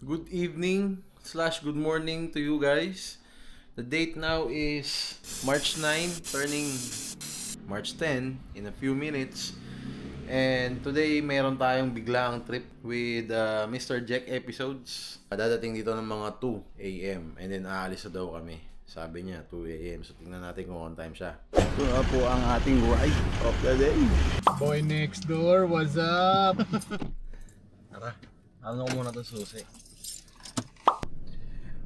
Good evening / good morning to you guys. The date now is March 9, turning March 10 in a few minutes. And today mayroon tayong biglaang trip with Mr. Jack episodes. Dadating dito ng mga 2 AM and then aalis na daw kami. Sabi niya 2 AM. So tingnan natin kung on time siya. Ito na po ang ating ride of the day. Boy next door, what's up? Tara, ano ko muna ito susi.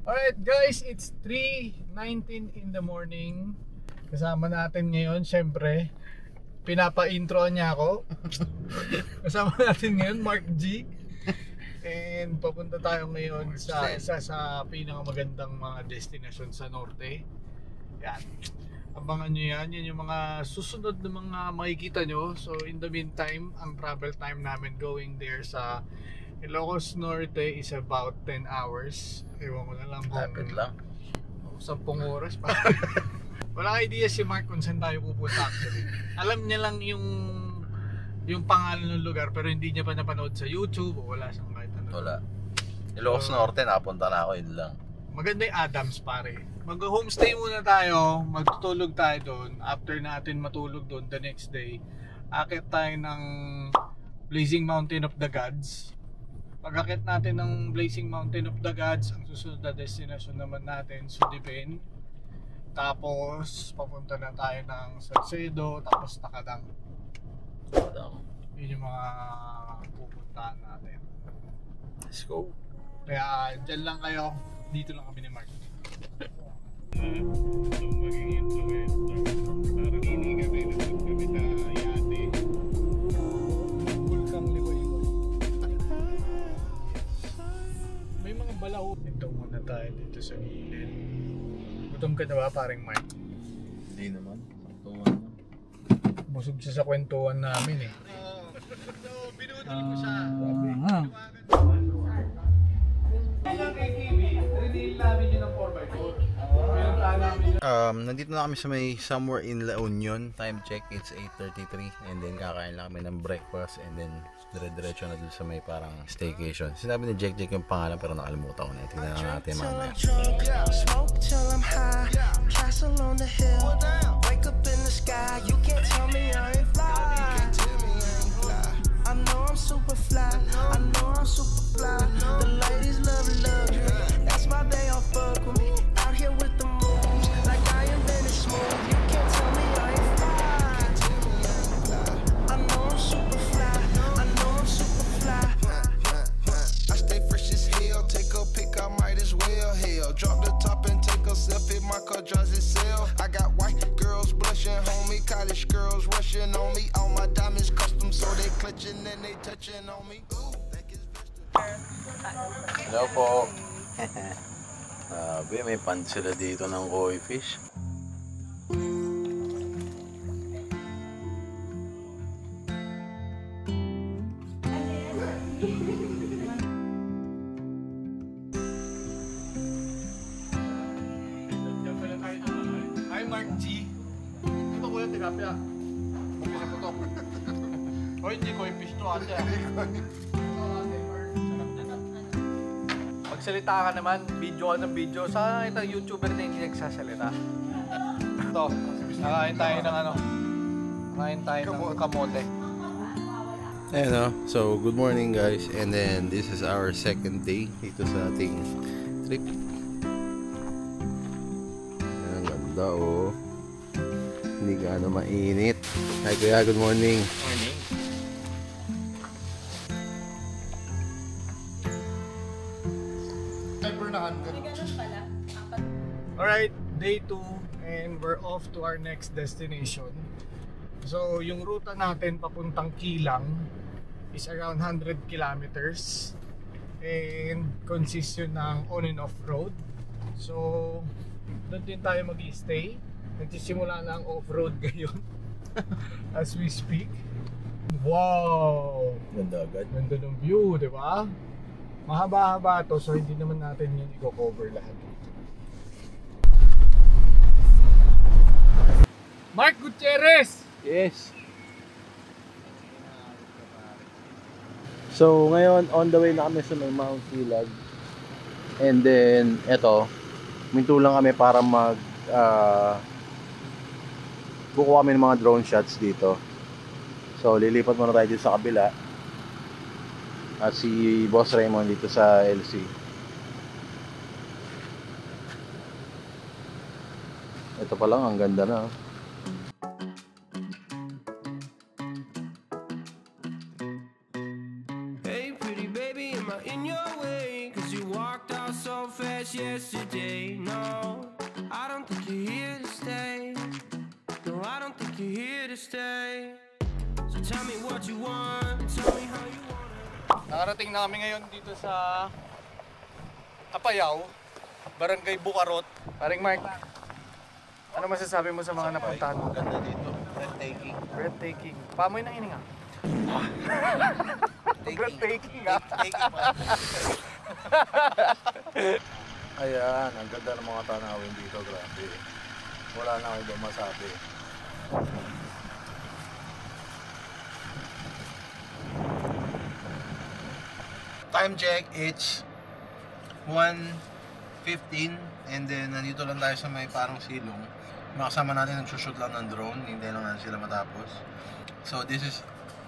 Alright guys, it's 3:19 in the morning. Kasama natin ngayon, syempre, pinapa-intro niya ako. Kasama natin ngayon, Mark G. And papunta tayo ngayon sa isa sa pinakamagandang mga destination sa norte. Yan. Abangan nyo yan. Yan yung mga susunod na mga makikita nyo. So in the meantime, ang travel time namin going there sa Ilocos Norte is about 10 hours. Ewan ko na lang kung Lapit lang. 10 oras pa. Wala idea si Mark kung saan tayo pupunta actually. Alam niya lang yung pangalan ng lugar pero hindi niya pa napanood sa YouTube o wala siyang kahit ano. Wala. Ilocos Norte, nakapunta na ako, yun lang. Maganda yung Adams pare. Mag-homestay muna tayo, magtutulog tayo doon. After natin matulog doon the next day, akit tayo ng Blazing Mountain of the Gods. Pag-akit natin ng Blazing Mountain of the Gods, ang susunod na destination naman natin, Sudipen. Tapos, papunta na tayo ng Salcedo, tapos Takadang. Yun yung mga pupuntahan natin. Let's go. Kaya, dyan lang kayo. Dito lang kami ni Mark. Parang hindi kami kami sa yate. Bulkang Liboy-Liboy. May mga balaw. Ito muna tayo dito sa gilid. Gutom ka na ba paring Mark? Hindi naman. Saktuhan mo. Busog siya sa kwentuhan namin eh. So, binudol ko siya. Nandito na kami sa may somewhere in La Union. Time check, it's 8:33 and then kakain lang kami ng breakfast and then dire-diretso na dun sa may parang staycation. Sinabi ni Jack yung pangalan pero nakalimutan ko na. Tingnan na natin mamaya. Smoke till I'm high, castle on the hill. Wake up in the sky, you can't tell me I ain't fly. I know I'm super fly, I know I'm super fly. The ladies love luxury, that's why they all fuck with me. Out here with the moves, like I invented smooth. You can't tell me I ain't fly. I know I'm super fly, I know I'm super fly. I stay fresh as hell, take a pic, I might as well. Hell, drop the top and take a selfie, my car drives itself. I got white girls blushing, homie, college girls rushing on me. All my diamonds custom, so they clutching and they touching on me. Ooh, think it's Hello po. Sabi, may pan sila dito ng koi fish. Hi Mark G. Ito kuya, tilapia. Huwag na putok. O hindi ko yung fish to ate. Magsalita ka naman, video ka ng video. Saan itong YouTuber na hindi nagsasalita? Ito, nakain tayo ng ano? Nakain tayo ng kamote. Ayan o. So, good morning guys. And then, this is our second day dito sa ating trip. Ayan, ganda o. Hindi gaano mainit. Hi kuya, good morning. Morning. Ever na 100. Alright, day 2 and we're off to our next destination. So, yung ruta natin papuntang Kilang is around 100 kilometers and consists yun ng on and off road. So, doon din tayo mag-i-stay. Nagsisimula na ang off-road ngayon as we speak. Wow! Ganda agad. Ganda ng view, di ba? Mahaba-haba to, so hindi naman natin yun i-cover lahat. Mark Gutierrez! Yes. So ngayon on the way na kami sa may Mount Hilag. And then eto, minto lang kami para kukuha kami ng mga drone shots dito. So lilipat muna tayo dito sa kabila. At si Boss Raymond dito sa LC. Ito pa lang, ang ganda na. Hey pretty baby, am I in your way? Cause you walked out so fast yesterday. No, I don't think you're here to stay. No, I don't think you're here to stay. So tell me what you want, tell me how you want it. Nakarating na kami ngayon dito sa Apayao, Barangay Bukarot. Paring Mark, ano masasabi mo sa mga napuntahan mo? Ganda dito, breathtaking. Breathtaking. Pamoy ng hininga. Breathtaking ah. Ayan, ang ganda ng mga tanawin dito, grabe. Wala na kayo ba masabi. Time check, it's 1:15 and then nandito lang tayo sa may parang silong. Makasama natin nagsushoot lang ng drone, hindi lang natin sila matapos. So this is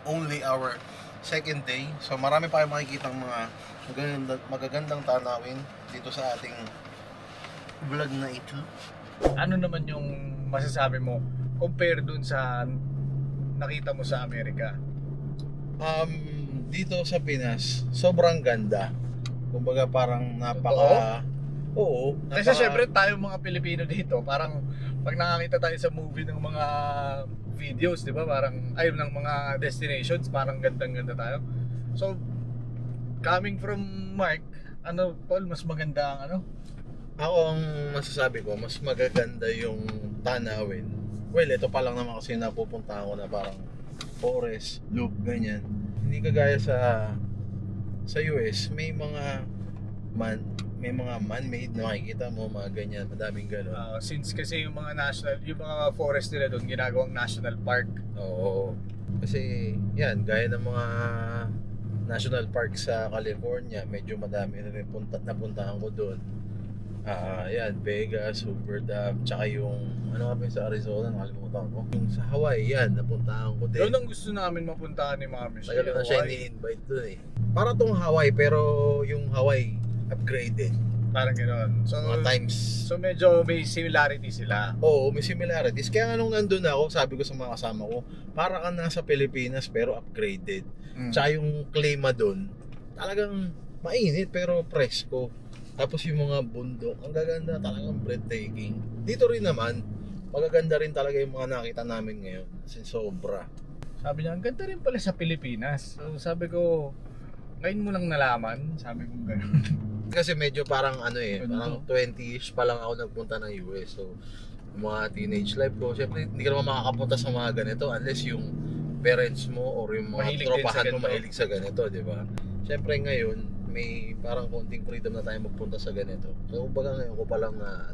only our second day. So marami pa kayong makikitang mga magagandang tanawin dito sa ating vlog na ito. Ano naman yung masasabi mo compare dun sa nakita mo sa Amerika? Dito sa Pinas, sobrang ganda. Kumbaga parang napaka... Oo. Kasi syempre tayo mga Pilipino dito, parang pag nakakita tayo sa movie ng mga videos, di ba? Parang, ay, ng mga destinations, parang gandang-ganda tayo. So, coming from Mark, ano, Paul, mas maganda ang ano? Ako ang masasabi ko, mas magaganda yung tanawin. Well, ito pa lang naman kasi napupunta ko na parang forest, loop, ganyan. Hindi kagaya sa US, may mga man-made na makikita mo, mga ganyan, madaming gano'n. Since kasi yung mga mga forest nila doon, ginagawang national park. Oo. Kasi, yan, gaya ng mga national park sa California, medyo madami na rin napuntahan ko doon. Yan, Vegas, Hoover Dam, tsaka yung, ano nga sa Arizona, nakalimutan ko. Yung sa Hawaii, yan, napuntahan ko din. Doon ang gusto namin mapuntahan ni Mami. Tagal na siya ini-invite doon eh. Para tong Hawaii, pero yung Hawaii, upgraded. Parang gano'n. So, mga times. So medyo may similarity sila. Oo, may similarities. Kaya nga nung nandun ako, sabi ko sa mga kasama ko, para ka nasa Pilipinas pero upgraded. Tsaka yung klima doon, talagang mainit pero presko. Tapos yung mga bundok, ang gaganda, talagang breathtaking. Dito rin naman, magaganda rin talaga yung mga nakita namin ngayon. Kasi sobra. Sabi niya, ang ganda rin pala sa Pilipinas. So sabi ko, ngayon mo lang nalaman, sabi ko gano'n. Kasi medyo parang ano eh, parang 20ish pa lang ako nagpunta ng US. So, yung mga teenage life ko, syempre hindi ka naman makakapunta sa mga ganito unless yung parents mo or yung mga Mahilig tropahan din sa mo mahilig sa ganito, di ba? Syempre ngayon, may parang konting freedom na tayo magpunta sa ganito. So, kumbaga ngayon ko pa lang na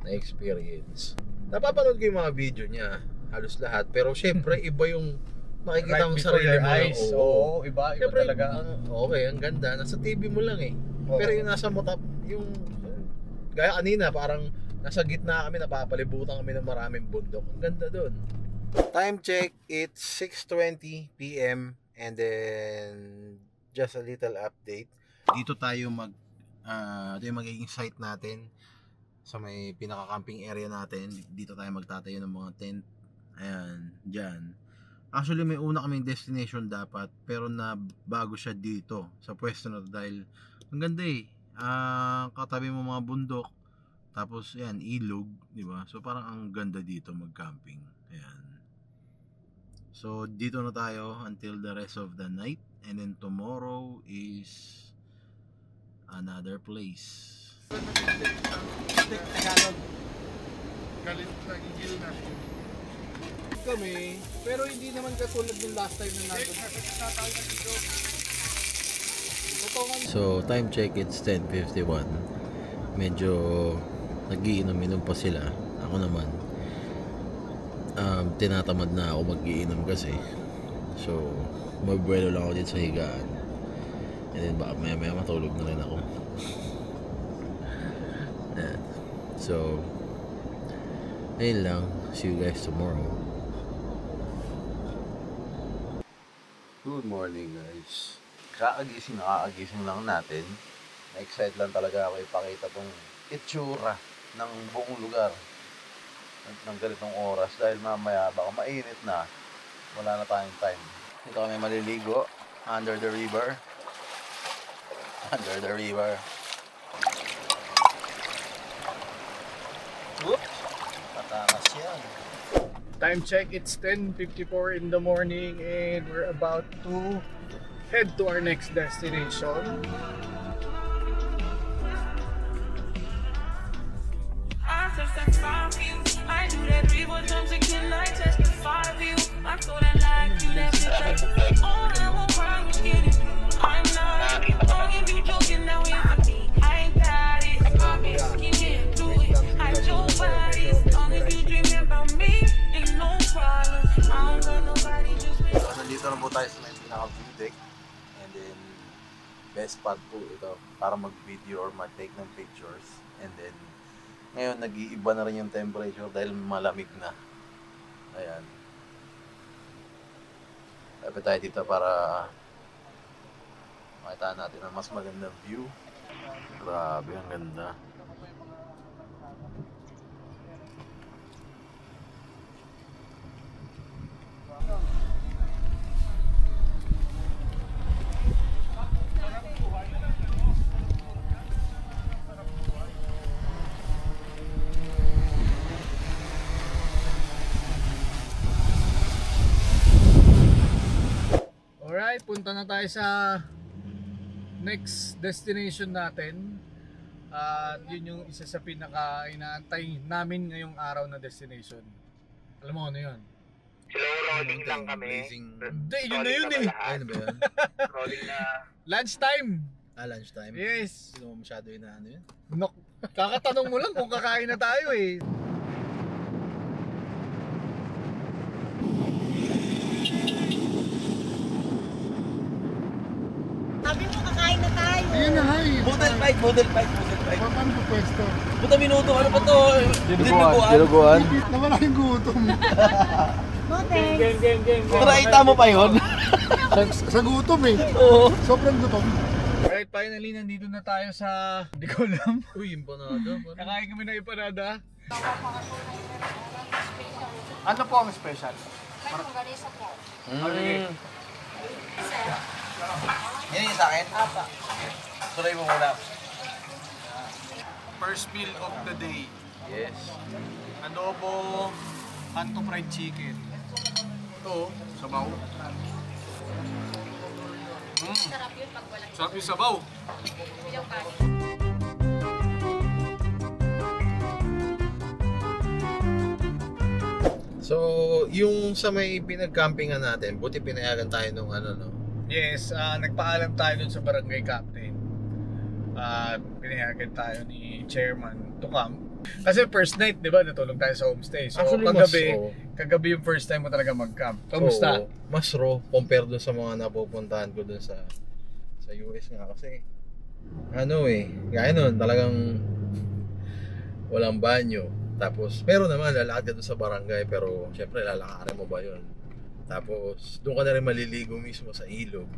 experience. Napapanood ko yung mga video niya, halos lahat. Pero syempre, iba yung makikita mo sa sarili mo. Oo, iba Syempre, talaga. Okay, ang ganda. Nasa TV mo lang eh. Pero yung nasa motap, yung gaya kanina, parang nasa gitna kami, napapalibutan kami ng maraming bundok. Ang ganda doon. Time check, it's 6:20 PM and then just a little update. Dito tayo ito yung magiging site natin sa may pinaka-camping area natin. Dito tayo magtatayo ng mga tent. Ayan, dyan. Actually may una kaming destination dapat, pero na bago siya dito sa pwesto na to dahil ang ganda eh. Katabi mo mga bundok, tapos yan, ilog, di ba? So parang ang ganda dito mag-camping. Ayan. So dito na tayo until the rest of the night, and then tomorrow is another place. Galit nagigil na kami, pero hindi naman katulad ng last time na natin. So time check, it's 10:51. Medyo nagiinom-inom pa sila. Ako naman tinatamad na ako mag-iinom kasi. So magbuelo lang ako dito sa higaan. And then baka maya matulog na rin ako. So, ayun lang. See you guys tomorrow. Good morning guys. Nakakagising lang natin. Na-excite lang talaga ako ipakita tong itsura ng buong lugar ng ganitong oras dahil mamaya baka mainit na, wala na tayong time. Dito kami maliligo under the river. Whoops! Patanas yan. Time check, it's 10:54 in the morning and we're about to head to our next destination. I testify for you. I do that 3 more times again. I testify for you. I thought I liked you, that bitch. Oh, I won't cry, I'm scared. I'm not. Long if you joking, now it's for me. I ain't got it. I promise, you can't do it. I don't body. Long as you dreaming about me, ain't no problem. I don't got nobody just with. So, nandito na po tayo sa may pinaka-view deck. And then, best spot po ito para mag-video or mag-take ng pictures. And then, ngayon nag-iiba na rin yung temperature dahil malamig na. Ayan. Lapit tayo dito para makita natin ang mas magandang view. Grabe, ang ganda. Alright, punta na tayo sa next destination natin. At yun yung isa sa pinaka-inaantay namin ngayong araw na destination. Alam mo ano yun? Slow rolling lang kami. Hindi, yun na yun eh. Ayun ba yun? Rolling na. Lunchtime! Lunchtime? Yes! Hindi mo masyado yun na ano yun? Kakatanong mo lang kung kakain na tayo eh. Sabi mo kakain na tayo. Ayun na, hay. Model fight. Paano po pwesto? Puta minuto, ano pa to? Dinuguan. Nawala yung gutom. Motex. Game. Nakita mo pa yun? Sa gutom eh. Oo. Sobrang gutom. Alright, finally nandito na tayo sa... Hindi ko alam. Uy, empanada. Kakain kami ng empanada. Ano po ang special? Yan yung sa akin? Apa. Tuloy mo muna. First meal of the day. Yes. Adobo, kanto fried chicken. Ito, sabaw. Sarap yun pag walang Sarap yung sabaw. bilang kanin. So, yung sa may pinag-campingan natin, buti pinayagan tayo nung ano, no? Yes, nagpaalam tayo dun sa barangay captain. Pinayagan tayo ni chairman to come. Kasi first night, di ba, natulog tayo sa homestay. So, Actually, kagabi yung first time mo talaga mag-camp. Kamusta? Oo, mas raw compare dun sa mga napupuntahan ko dun sa US nga kasi. Ano eh, gaya nun, talagang walang banyo. Tapos, pero naman, lalakad ka dun sa barangay, pero syempre, lalakarin mo ba yun? Tapos, doon ka na rin maliligo mismo sa ilog.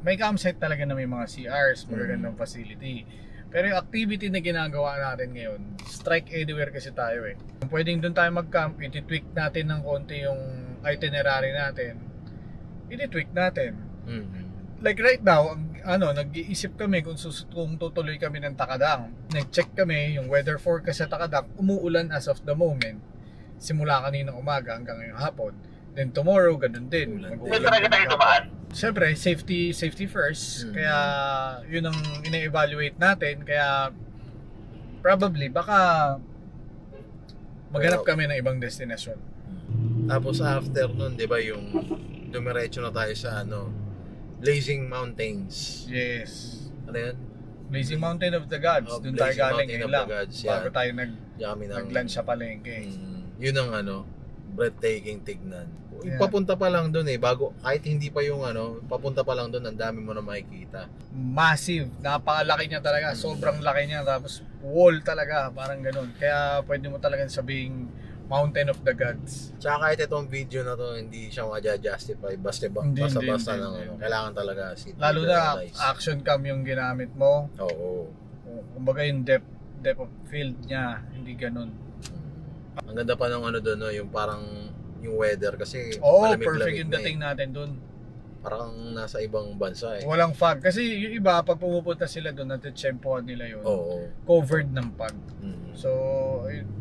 May campsite talaga na may mga CRs, magagandang facility. Pero yung activity na ginagawa natin ngayon, strike anywhere kasi tayo eh. Pwedeng doon tayo mag-camp, iti-tweak natin ng konti yung itinerary natin. Iti-tweak natin. Like right now, nag-iisip kami kung tutuloy kami ng Takadang. Nag-check kami yung weather forecast sa Takadang, umuulan as of the moment. Simula kaninang umaga hanggang ngayong hapon. Then tomorrow, ganun din. Saan talaga tayo dumaan? Siyempre, safety first. Kaya yun ang ina-evaluate natin. Kaya probably baka maghanap kami ng ibang destination. Tapos after nun, di ba, yung dumiretso na tayo sa Blazing Mountains. Yes. Ano yan? Blazing Mountain of the Gods. Oh, Doon tayo Blazing galing Mountain ngayon of the lang. Gods, Bago yan. tayo Diyan kami ng nag-lunch sa palengke. yun ang breathtaking tignan. Yeah. Papunta pa lang doon bago, kahit hindi pa yung papunta pa lang doon, ang dami mo na makikita. Massive, napakalaki niya talaga, sobrang laki niya, tapos wall talaga, parang ganun. Kaya pwede mo talagang sabing Mountain of the Gods. Tsaka kahit itong video na to, hindi siya ma-justify Hindi, basta hindi. ng kailangan talaga Lalo na action cam yung ginamit mo. Oo. Kumbaga yung depth of field niya, hindi ganun. Ang ganda pa ng doon, yung parang yung weather kasi Perfect malamig-lamig yung na dating natin dun. Parang nasa ibang bansa Walang fog. Kasi yung iba, pag pumupunta sila doon, natitsempohan nila yun. Oo. Covered ng fog. Mm. So,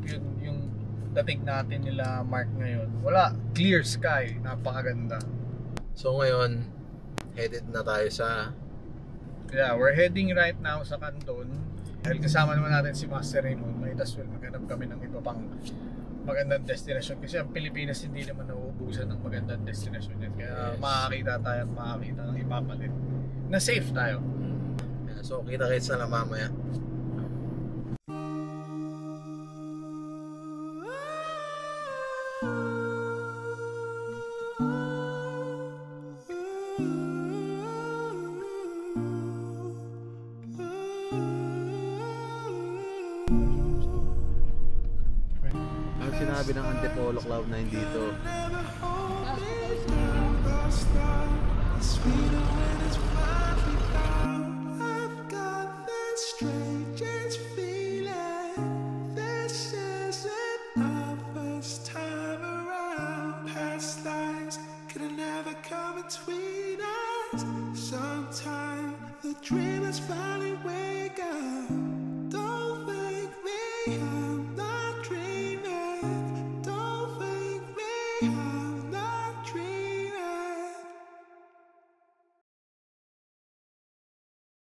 yun yung dating natin nila Mark ngayon. Wala, clear sky. Napakaganda. So ngayon, headed na tayo sa Yeah, we're heading right now sa Canton. Dahil kasama naman natin si Master Raymond, might as well maghanap kami ng iba pang magandang destination. Kasi ang Pilipinas hindi naman nauubusan ng magandang destination yan. Kaya makakita tayo at makakita ng iba pa din. Na safe tayo. So kita-kits na lang mamaya. Ang sinabi ng Antipolo Cloud9 dito, I've got that strangest feeling. This isn't our first time around. Past lives could never come between us. Sometime the dreamers finally wake up.